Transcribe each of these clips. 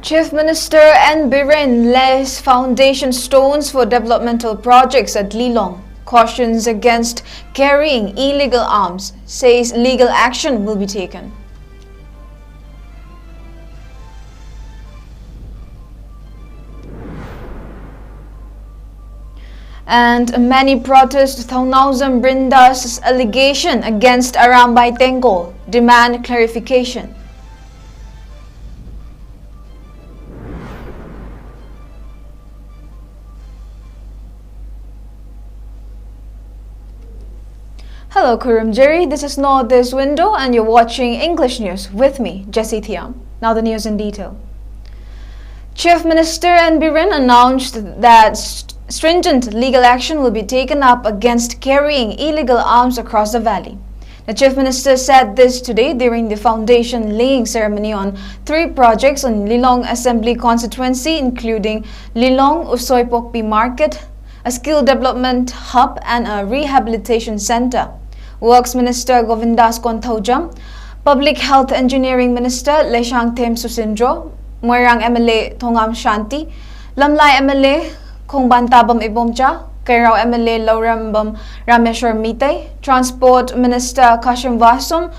Chief Minister N. Biren lays foundation stones for developmental projects at Lilong. Cautions against carrying illegal arms, says legal action will be taken. And many protest Thaunawsam Brinda's allegation against Arambay Tengkol, demand clarification. Hello Kurum Jerry, this is North Window and you're watching English News with me, Jessie THIYAM. Now the news in detail. Chief Minister N. Biren announced that stringent legal action will be taken up against carrying illegal arms across the valley. The Chief Minister said this today during the foundation laying ceremony on 3 projects on Lilong Assembly constituency, including Lilong Usoy-Pokpi Market, a skill development hub and a rehabilitation center. Works Minister Govindas Konthaujam, Public Health Engineering Minister Leshang-Them Susindro, Moirang MLA Thongam Shanti, Lamlai MLA Khongbantabam Ibomcha, Kairao MLA Laurambam Rameshwar Mitay, Transport Minister Kashim Vasum,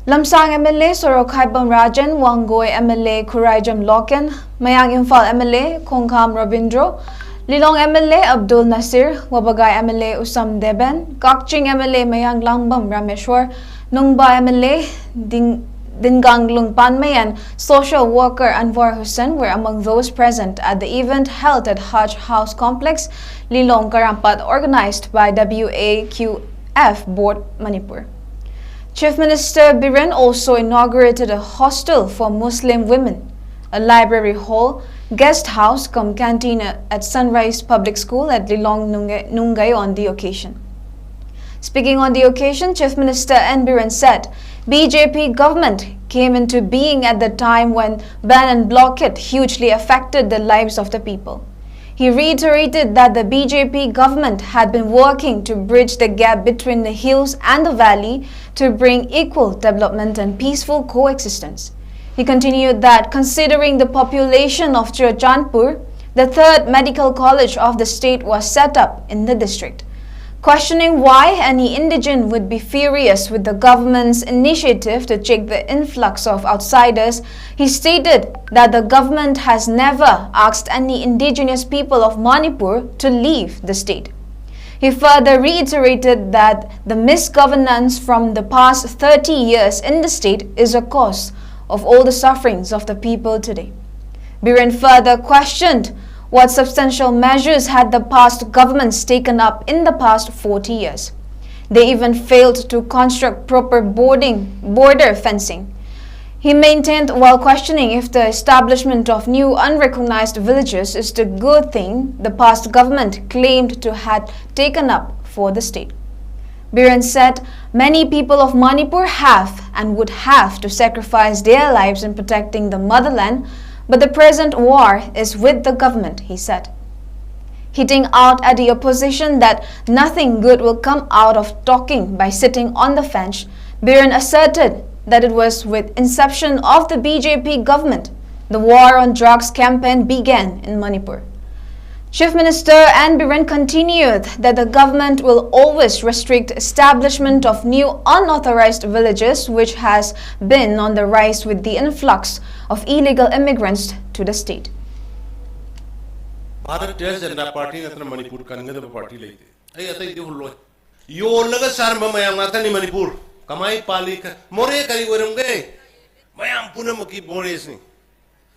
Lamsang MLA Sorokhaibam Rajan, Wangoy MLA Kuraijam Loken, Mayang Imphal MLA Khongkham Rabindro, Lilong MLA Abdul Nasir, Wabagay MLA Usam Deben, Kakching MLA Mayang Langbam Rameshwar, Nungba MLA Dingang Lungpanmay and social worker Anwar Hussain were among those present at the event held at Hajj House Complex, Lilong Karampat, organized by WAQF Board Manipur. Chief Minister Biren also inaugurated a hostel for Muslim women, a library hall, guest house cum canteen at Sunrise Public School at Lilong Nungay on the occasion. Speaking on the occasion, Chief Minister N. Biren said, BJP government came into being at the time when ban and blockade hugely affected the lives of the people. He reiterated that the BJP government had been working to bridge the gap between the hills and the valley to bring equal development and peaceful coexistence. He continued that considering the population of Churachandpur, the 3rd medical college of the state was set up in the district. Questioning why any indigent would be furious with the government's initiative to check the influx of outsiders, he stated that the government has never asked any indigenous people of Manipur to leave the state. He further reiterated that the misgovernance from the past 30 years in the state is a cause of all the sufferings of the people today. Biren further questioned what substantial measures had the past governments taken up in the past 40 years. They even failed to construct proper border fencing. He maintained while questioning if the establishment of new unrecognized villages is the good thing the past government claimed to have taken up for the state. Biren said many people of Manipur have and would have to sacrifice their lives in protecting the motherland, but the present war is with the government, he said. Hitting out at the opposition that nothing good will come out of talking by sitting on the fence, Biren asserted that it was with inception of the BJP government the war on drugs campaign began in Manipur. Chief Minister N. Biren continued that the government will always restrict establishment of new unauthorized villages, which has been on the rise with the influx of illegal immigrants to the state. Bharatiya Janata Party natna Manipur kangadaba party leite. Ay atai di hullo. Yo laga sar mayam natani Manipur. Kamai pali more kari oram gay. Mayam punamaki bores ni.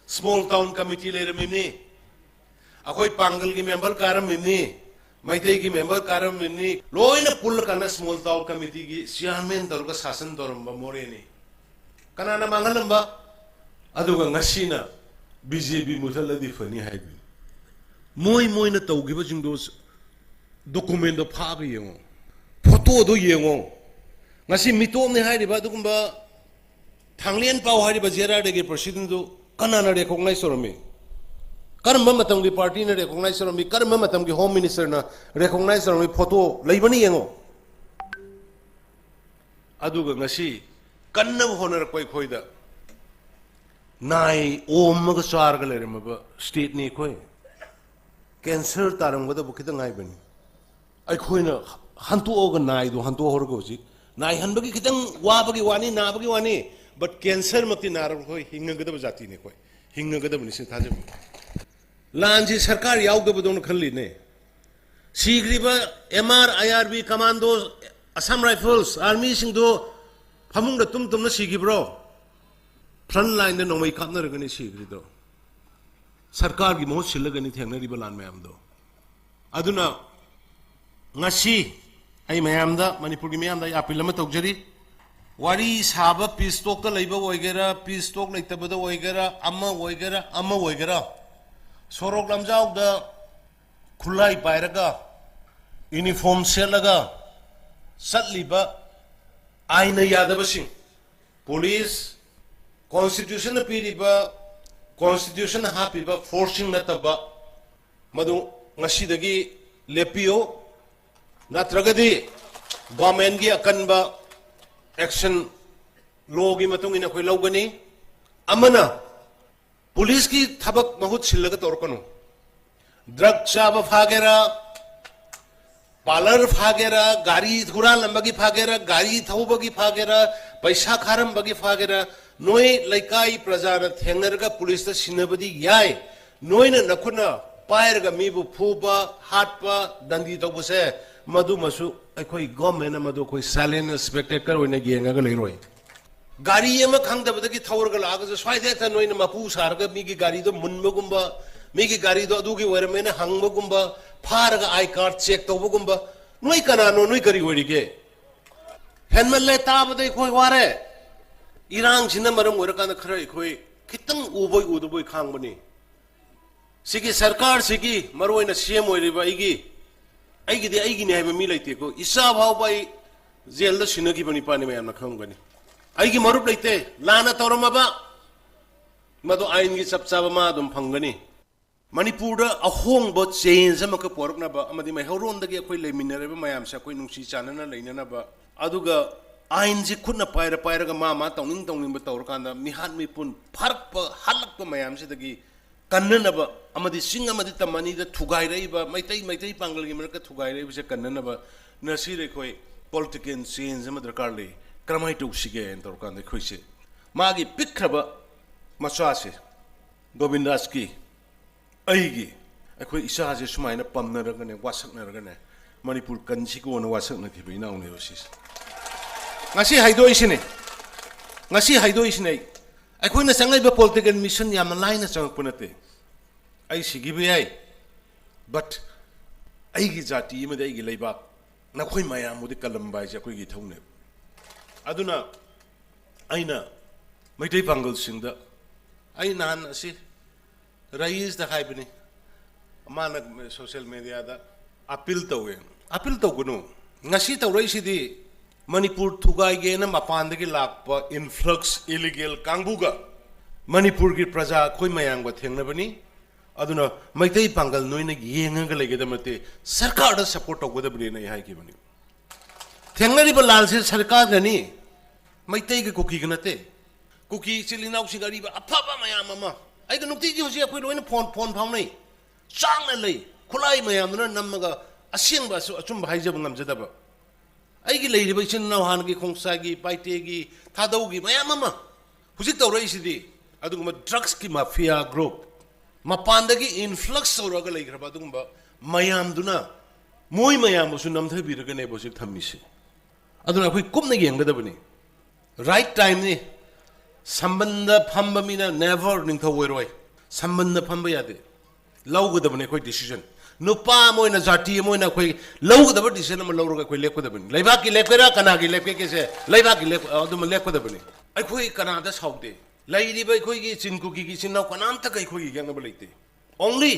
Small town committee le ramini. Akoy Pangal ki member karam minni, Maitei ki member karam minni, loina pull kana small town committee ki chairman daruga sasan daramba moreni. Kana na mangalamba, aduga ngasina BJP mutaladi fani haibi. Moi na taugi ba jingdos document do phabi yengo, photo do yengo. Ngasi mitom ne haidi ba dugumba thanglen pau haidi ba jera de president do kana na recognize sorome. Karma matam ki party na recognize sarami, karma matam ki home minister na recognize sarami photo laibani yengo. Aduga ngasi kanna honar koi khoida नाई ओम का चार का लेरे मब state नहीं कोई cancer Tarang बता बुकित नाई बनी आई कोई ना हंतु ओग नाई दो हंतु होर को जी नाई हन बगी कितंग वा बगी वानी ना बगी वानी बट कैंसर मती नारंग कोई हिंग गदा बजाती नहीं कोई हिंग गदा बनी से थाजे लांजी सरकार याव गब दोन खल्ली ने शीघ्रिबा MR IRB commando Assam rifles army Singh दो फमुंग द तुम न सीगिब्रो फ्रंट लाइन द नोमई कापनरगनी सीग्रिदो सरकार की मोह सिलगनी थेंगनरिबा लान मयामदो अदुना ngasi ai mayamda manipur gi mayamda apil ama tokjari wari saba peace talk ta leiba oigera peace talk leitaba da oigera amma oigera sorok lamjau da khulai pairaga uniform selaga satliba aina yadaba sing police constitution na piriba constitution hapiba forcing nataba madu ngasi dagi lepio natragadi government gi akanba action law gi matung ina khoi logani amana police ki thabak mahut sillaga torkanu drug chaba phagera parlor phagera gari thura lambagi phagera gari thawbagi phagera paisa kharam bagi phagera noi laikai prajana thengarga police ta sinabadi yai noina nakhuna pairga mibu phuba hatpa dandi tawbase मधु मसु अखोई government मधु कोई silent स्पेक्टेकर होने गेंगा लेरोय गाड़ी M खंगदबदगी थौरग लाग स्वाइदे त नोइन मपु सारग मिगी गाड़ी दो मुनबगुंबा मिगी गाड़ी दो अदुगी वरमेन हंगबगुंबा फारग आई कार्ड चेक तौबगुंबा नोई कनानो नोई करी वरिगे हेनमले ताबदे खोई वारे इरांग सिन मरम वरकान खरै खोई खितंग उबोय उदबोय खांगबनी सिगी सरकार सिगी मरोइना सीएम ओइरिबा इगी आईगी ने मी लेते को इसा भाव बाई जेल सिनगी बनी पानी मैं खंगनी आईगी मरुप लेते लाना तौरमबा मदो आइन की चप चाब मा दुम फंगनी मणिपुर अहोंग चेंज अमक पोरकनबा अमदि मैहौरोंदगी अखोई लेमिनरेबा मयाम से अखोई नुंसी चानना लेननबा अदुगा आइन जी खुदना पायरगा मा तौनिंग तौरकांदा मिहान मिपुन फरक हलक मयाम से दगी कन्ननबा अमदि सिंग अमदि तमनी द थुगाई रहिबा मैतै पांगल गी मरका थुगाई रहिबा से कन्ननबा नसी रे खोई पॉलिटिकल चेंज अम दरकार ले क्रमाई टुसिगे एन तोरकान दे खोइसे मागी पिखरबा मचासे गोविंदास की अईगी अखोई इसा जे सुमाइना पमनरगने वासकनरगने मणिपुर कंसिको न वासकन थिबि नाउने रोसिस ngasi haidoi अखोइना संगलाइबा पॉलिटिकल मिशन याम लाइना चंगपनते आई सिगिबे आई बट आईगी जाति इमदे आईगी लेबाक नखोइ मयामुदे कलमबाय जे अखोइगी थौने अदुना आइना मैतै पांगल सिंगदा आई नान असि रईस द हाइबनी माना सोशल मीडिया दा अपील तौगनु ngasi तौरैसिदि मणिपुर थुगाइगे न मपानदगी लाकपा इन्फ्लक्स इलीगल कांगबुगा मणिपुर की प्रजा खोई मयांग थेंगनबनी अदुना मैतै पांगल नोइना येंगगा लेगेदमते सरकार द सपोर्ट तौगदबनी नै हाइगिबनी थेंगनरिबा लालसे सरकार गनी मैतै के कुकी गनते कुकी चिलिनाउ सिगारिबा अफाबा मयाम अमा आइगा नुक्ति जी होसी अखोइ लोइना फोन फाउनै चांगना लै खुलाई मयामना नमगा असेंबा अचुम हाइजब ngamjadaba आईगी लेरिबा इचिन नावहानगी खोंसागी पाइटेगी थादौगी मयाम अमा हुजिक तौरैसिदि अदुगुम ड्रग्स की माफिया ग्रुप मपानदगी इन्फ्लक्स तौरगा लेग्रबा अदुगुम मयामदुना मोय मयामबुसु नमथबिरगने बोसिक थम्मिसि अदुना अखोइ कुमना येंगदबनी राइट टाइम नि संबंध फंब मिना नेवर निंथौवैरोय संबंध फंब यादे लौगदबने अखोइ डिसीजन नुपा मोइना जाति मोइना कोई लौगदब डिसीजन म लौरगा कोई लेखदबनी लेबाकी लेपेरा कनागी लेपके केसे लेबाकी लेप अदुम लेखदबनी अखोइ कनादा साउदे लैरिबा अखोइगी चिनकुकी की चिन्नाउ कनाम तक अखोइगी गेंगब लेते ओनली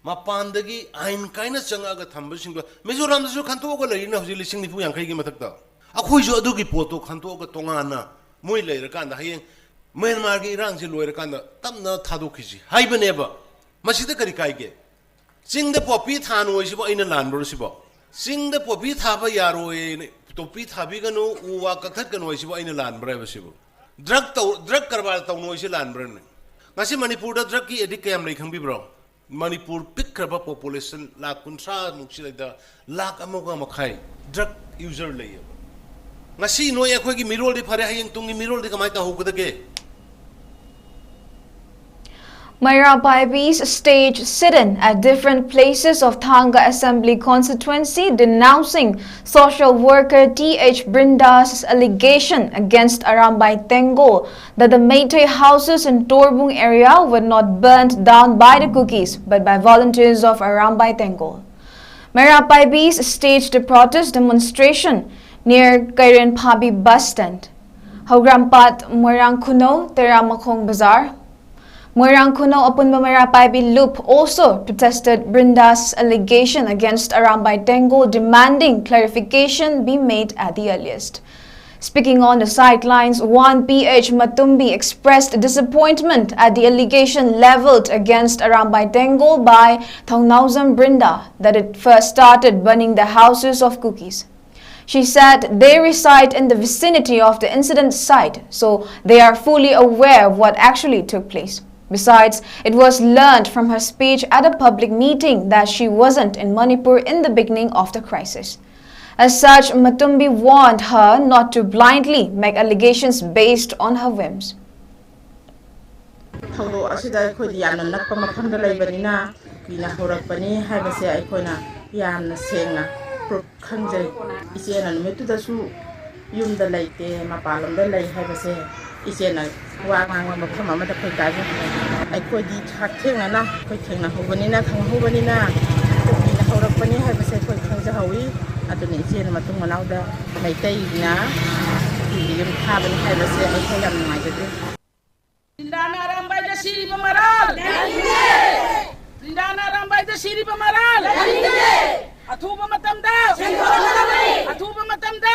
मपानदगी आइन काइना चंगागा थंबसिंग मिजोरामदसु खंतोगा लैरिना हजि लिसिंग निफु यांखैगी मथक्ता अखोइसु अदुगी पोतो खंतोगा तोंगाना मोइ लैरकांदा हयें म्यांमार की इरांगसे लोइरकांदा तमना थादोखिसि हाइबनेबा मसिदा करि काइगे चिंग पॉपी थानोइसिबो अइना लानब्रोसिबो चिंग पॉपी थाबा यारोय टोपी थाबिगनो उवा कथकनोइसिबो अइना लानब्रायबसिबो drug करबार तौनोइसि लानब्रने ngasi manipur da drug ki edik kayam lay khangbi bro manipur pikraba population lakh kuntra muksi da lakh amoga makhai drug user lay ngasi no ya khoi ki mirol di phare hayeng tungi mirol di kamai ta hogudage 𝐻𝐈𝐍𝐻 staged sit-in at different places of Thanga Assembly constituency denouncing social worker T.H. Brinda's allegation against 𝐻𝐈𝐍𝐾 that the Meitei houses in Torbung area were not burnt down by the cookies but by volunteers of 𝐻𝐈𝐍𝐾. 𝐻𝐈𝐍𝐻 staged a protest demonstration near Kairen Phabi bus stand. Hogrampat Moirang Kuno, Teramakong Bazaar. Moirang Kuno Apunba 𝐻𝐈𝐍𝐻 Loop also protested Brinda's allegation against 𝐻𝐈𝐍𝐾, demanding clarification be made at the earliest. Speaking on the sidelines, one PH Matumbi expressed disappointment at the allegation leveled against 𝐻𝐈𝐍𝐾 by Thongnauzam Brinda that it first started burning the houses of cookies. She said they reside in the vicinity of the incident site, so they are fully aware of what actually took place. Besides, it was learned from her speech at a public meeting that she wasn't in Manipur in the beginning of the crisis. As such, Matumbi warned her not to blindly make allegations based on her whims. Isena wang mafam amada khoi ka ai khoi di thak thengna na khoi thengna hobani na thang hobani na na horak pani hai base khoi khangja hawi aduni isena matung manau da maitai na yum khaban hai base ai khoi yam ngai de Lindana rambai da siri pamaral Lindana rambai da siri pamaral athuba matam da athuba matam da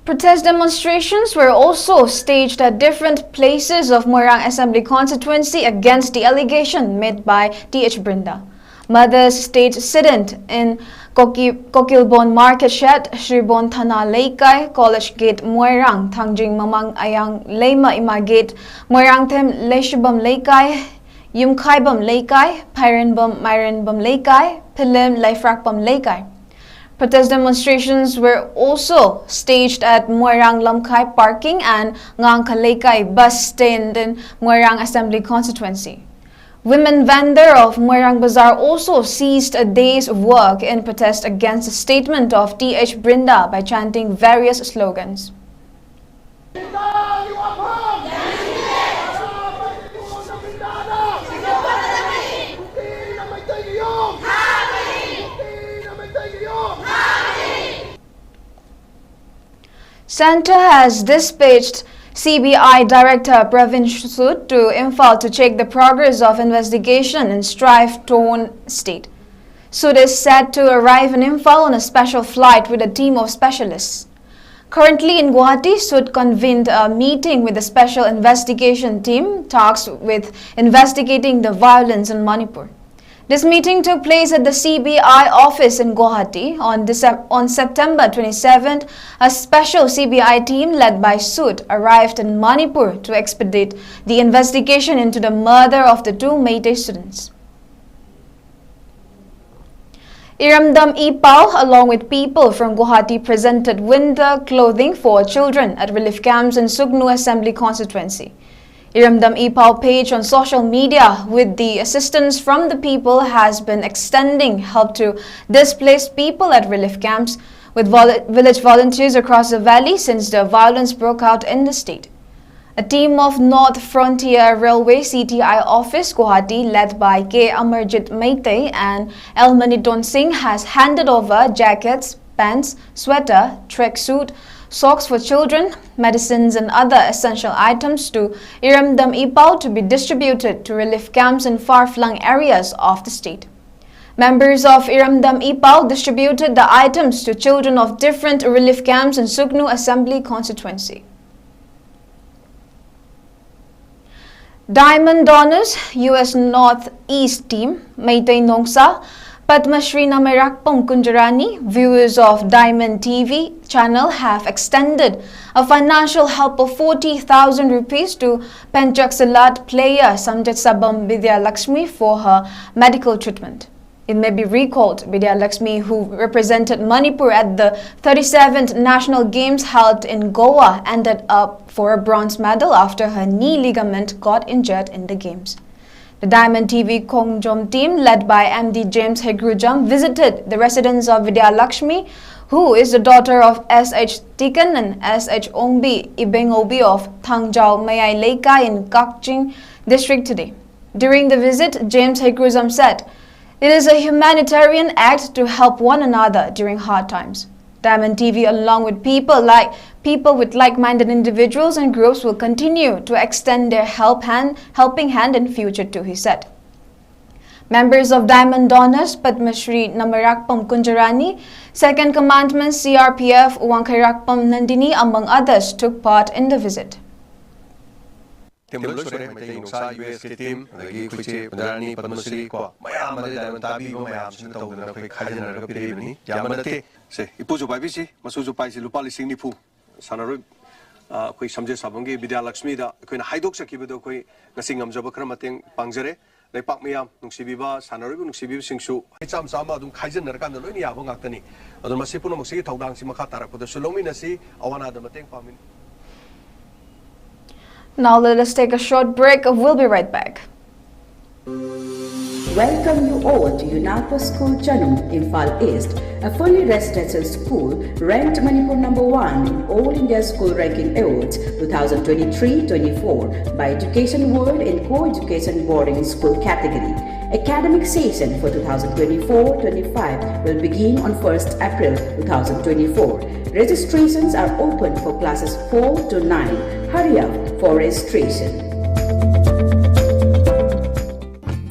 Protest demonstrations were also staged at different places of Moirang Assembly constituency against the allegation made by T.H. Brinda. Mothers staged sit-in in Kokilbon Market Shed, Shribon Thana Laikai, College Gate Moirang, Thangjing Mamang Ayang Lema Ima Gate, Moirang Them Leshibam Laikai, Yumkhaibam Laikai, Pyrenbam Myrenbam Laikai, Pilim Laifrakbam Laikai. Protest demonstrations were also staged at Moirang Lamkai Parking and Ngangkalaikai bus stand in Moirang Assembly constituency. Women vendor of Moirang Bazaar also ceased a day's work in protest against the statement of T.H. Brinda by chanting various slogans. Centre has dispatched CBI Director Pravin Sood to Imphal to check the progress of investigation in strife-torn state. Sood is set to arrive in Imphal on a special flight with a team of specialists. Currently in Guwahati, Sood convened a meeting with the special investigation team tasked with investigating the violence in Manipur. This meeting took place at the CBI office in Guwahati on September 27th. A special CBI team led by Sood arrived in Manipur to expedite the investigation into the murder of the two Meitei students. Iramdam Ipao, along with people from Guwahati, presented winter clothing for children at relief camps in Sugnu Assembly constituency. Iramdam Ipao page on social media, with the assistance from the people, has been extending help to displaced people at relief camps with village volunteers across the valley since the violence broke out in the state. A team of North Frontier Railway CTI office Guwahati led by K. Amarjit Meitei and Elmaniton Singh has handed over jackets, pants, sweater, trek suit, socks for children, medicines and other essential items to Iramdam Ipao to be distributed to relief camps in far-flung areas of the state. Members of Iramdam Ipao distributed the items to children of different relief camps in Sugnu Assembly constituency. Diamond Donners US Northeast team Meitei Nongsa Padma Shri Namirakpam Kunjarani, viewers of Diamond TV channel have extended a financial help of 40,000 rupees to Penchaksalat player Samjit Sabam Vidya Lakshmi for her medical treatment. It may be recalled Vidya Lakshmi, who represented Manipur at the 37th National Games held in Goa, ended up for a bronze medal after her knee ligament got injured in the games. The Diamond TV Kongjom team, led by MD 𝐿𝐻𝐸𝐯, visited the residence of Vidya Lakshmi, who is the daughter of 𝐻𝐸𝐯 and 𝐻𝐸𝐸 of 𝐂𝐄𝐰𝐬 in Kakching district today. During the visit, 𝐿𝐻𝐸𝐯 said, "It is a humanitarian act to help one another during hard times." Diamond TV, along with people with like-minded individuals and groups, will continue to extend their helping hand in future too, he said. Members of Diamond Donors, Padma Shri Namirakpam Kunjarani, Second Commandment CRPF Wangkhairakpam Nandini, among others, took part in the visit. team, 𝐶𝐞𝐰𝐬, Padma Shri, Diamond Tabi, Ipuju Baibisi, Masuju Paisi, Lupali Singnipu, Sanarib, Samjit Sabangi, Vidya Lakshmi, Queen Haidok Sakibido, Nasingam Jabakamating, Pangzere, They Pak Miam, Nuxibiba, Sanarib, Nuxibi Singshu, Sam Sama, Kaizen, Narkandolini, Abongatani, or the Masipunomosi, Togdan Simakatara, for the Solominasi, Awana, the Mating Pamin. Now let us take a short break. We'll be right back. Welcome you all to UNAPO School Chanum, Imphal East, a fully residential school ranked Manipur #1 in All India School Ranking Awards 2023-24 by Education World in Co-Education Boarding School category. Academic session for 2024-25 will begin on 1st April 2024. Registrations are open for classes 4 to 9. Hurry up for registration.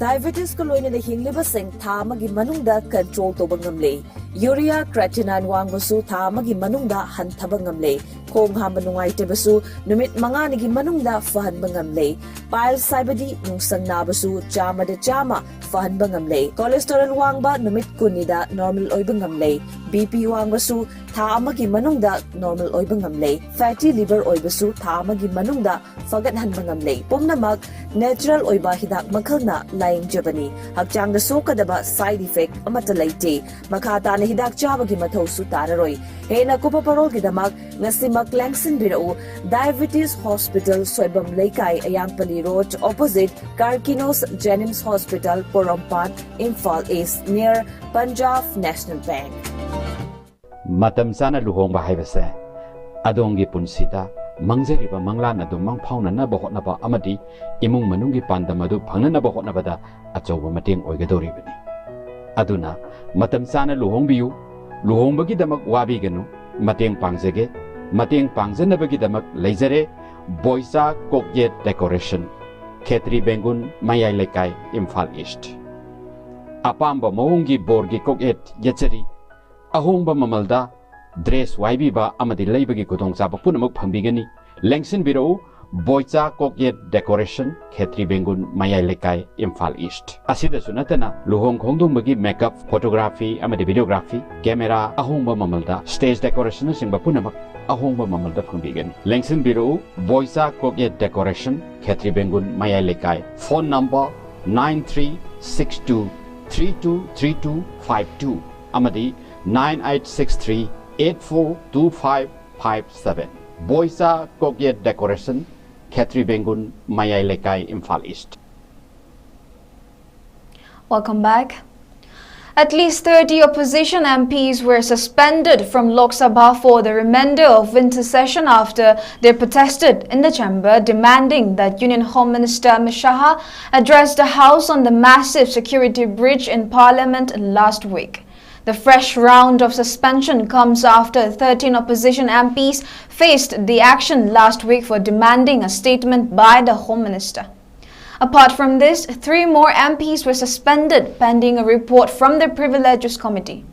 Diabetes ko loina na hinglibasing thamagi manungda control to bangamle. Urea creatinine wangbasu thamagi manungda hantaba ngamle. Kong ha manungay tebasu numit mga nigi manungda fahan bangamle. Pile saibadi nungsang nabasu jama de jama fahan bangamle. Cholesterol wangba numit kunida normal oy bangamle. BP wangbasu thamagi manungda normal oy bangamle. Fatty liver oy basu thamagi manungda fagathan bangamle. Pumnamag natural oy ba hidak makalna laing jabani. Hakjang da sokadaba side effect amata laite. Makata na hidak jabagi mathaw su tararoy. Hena kupaparol gidamag ngasimak Langson Birao Diabetes Hospital Soibam Laikai Ayangpali Road opposite Karkinos Jennings Hospital Porompan Imphal East near Punjab National Bank. Matam sana luhongba haibase adongi punsita mangjariba manglan adu mangphauna na bahotnaba amadi imung manungi pandamadu phangna bahotnabada achoba mateng oigadoribani aduna matam sana luhongbiu luhongbagi damak wabiganu mateng pangjage mateng pangjanabagi damak leijare boisa kokjet decoration khetri bengun mayai lekai Imphal East apamba maungi borgi koket yechari ahongba mamalda dress waibiba amadi leibagi kudongchaba punamuk phambigani Langson Birao boisa kokjet decoration khetri bengun mayai lekai Imphal East asida sunatana luhong khongdongbagi makeup photography amadi videography camera ahongba mamalda stage decoration singba punamak ahongba mamalda phambigani Langson Birao boisa kokjet decoration khetri bengun mayai lekai phone number 9362323252 amadi 9863842557 boisa kokjet decoration Khetri Bengun Mayai Lekai Imphal East. Welcome back. At least 30 opposition MPs were suspended from Lok Sabha for the remainder of winter session after they protested in the chamber, demanding that Union Home Minister Amit Shah address the House on the massive security breach in Parliament last week. The fresh round of suspension comes after 13 opposition MPs faced the action last week for demanding a statement by the Home Minister. Apart from this, 3 more MPs were suspended pending a report from the Privileges Committee.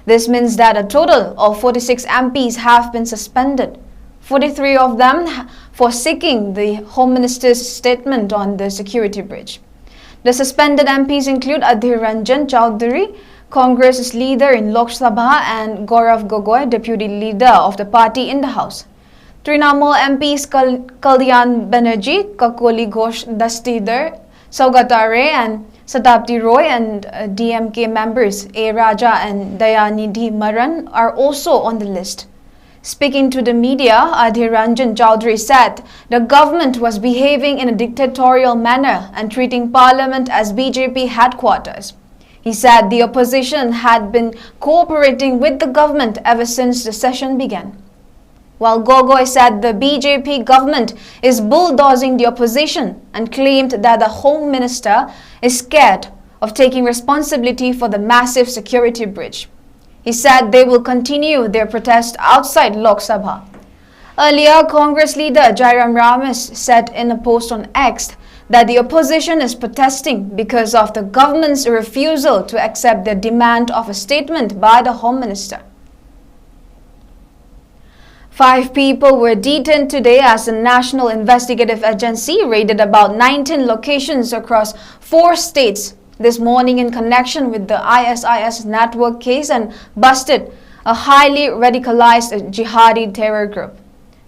This means that a total of 46 MPs have been suspended, 43 of them for seeking the Home Minister's statement on the security breach. The suspended MPs include Adhir Ranjan Chowdhury, Congress's leader in Lok Sabha and Gaurav Gogoi, deputy leader of the party in the House. Trinamool MPs Kalyan Banerjee, Kakoli Ghosh Dastidhar, Saugata Ray and Satabdi Roy and DMK members A. Raja and Dayanidhi Maran are also on the list. Speaking to the media, Adhir Ranjan Chowdhury said the government was behaving in a dictatorial manner and treating Parliament as BJP headquarters. He said the opposition had been cooperating with the government ever since the session began. While Gogoi said the BJP government is bulldozing the opposition and claimed that the Home Minister is scared of taking responsibility for the massive security breach. He said they will continue their protest outside Lok Sabha. Earlier, Congress leader Jairam Ramesh said in a post on X that the opposition is protesting because of the government's refusal to accept their demand of a statement by the Home Minister. 5 people were detained today as the National Investigative Agency raided about 19 locations across 4 states this morning in connection with the ISIS network case and busted a highly radicalized jihadi terror group.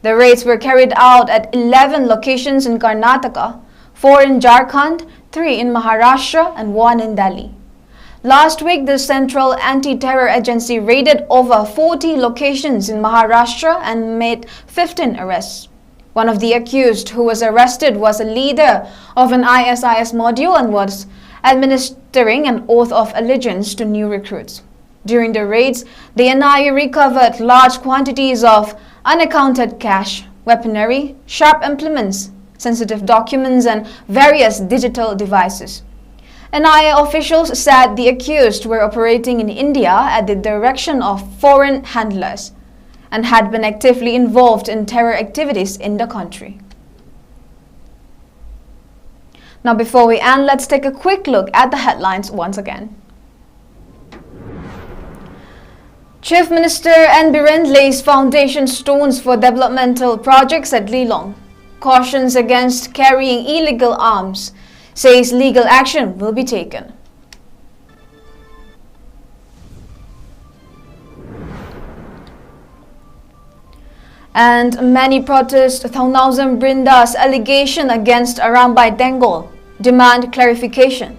The raids were carried out at 11 locations in Karnataka, 4 in Jharkhand, 3 in Maharashtra and 1 in Delhi. Last week, the Central Anti-Terror Agency raided over 40 locations in Maharashtra and made 15 arrests. One of the accused who was arrested was a leader of an ISIS module and was administering an oath of allegiance to new recruits. During the raids, the NIA recovered large quantities of unaccounted cash, weaponry, sharp implements, sensitive documents and various digital devices. NIA officials said the accused were operating in India at the direction of foreign handlers and had been actively involved in terror activities in the country. Now, before we end, let's take a quick look at the headlines once again. Chief Minister N. Biren lays foundation stones for developmental projects at Lilong. Cautions against carrying illegal arms. Says legal action will be taken. And many protest Thaunawsam Brinda's allegation against Arambai Tengol, demand clarification.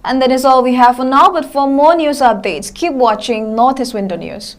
And that is all we have for now, but for more news updates, keep watching Northeast Window News.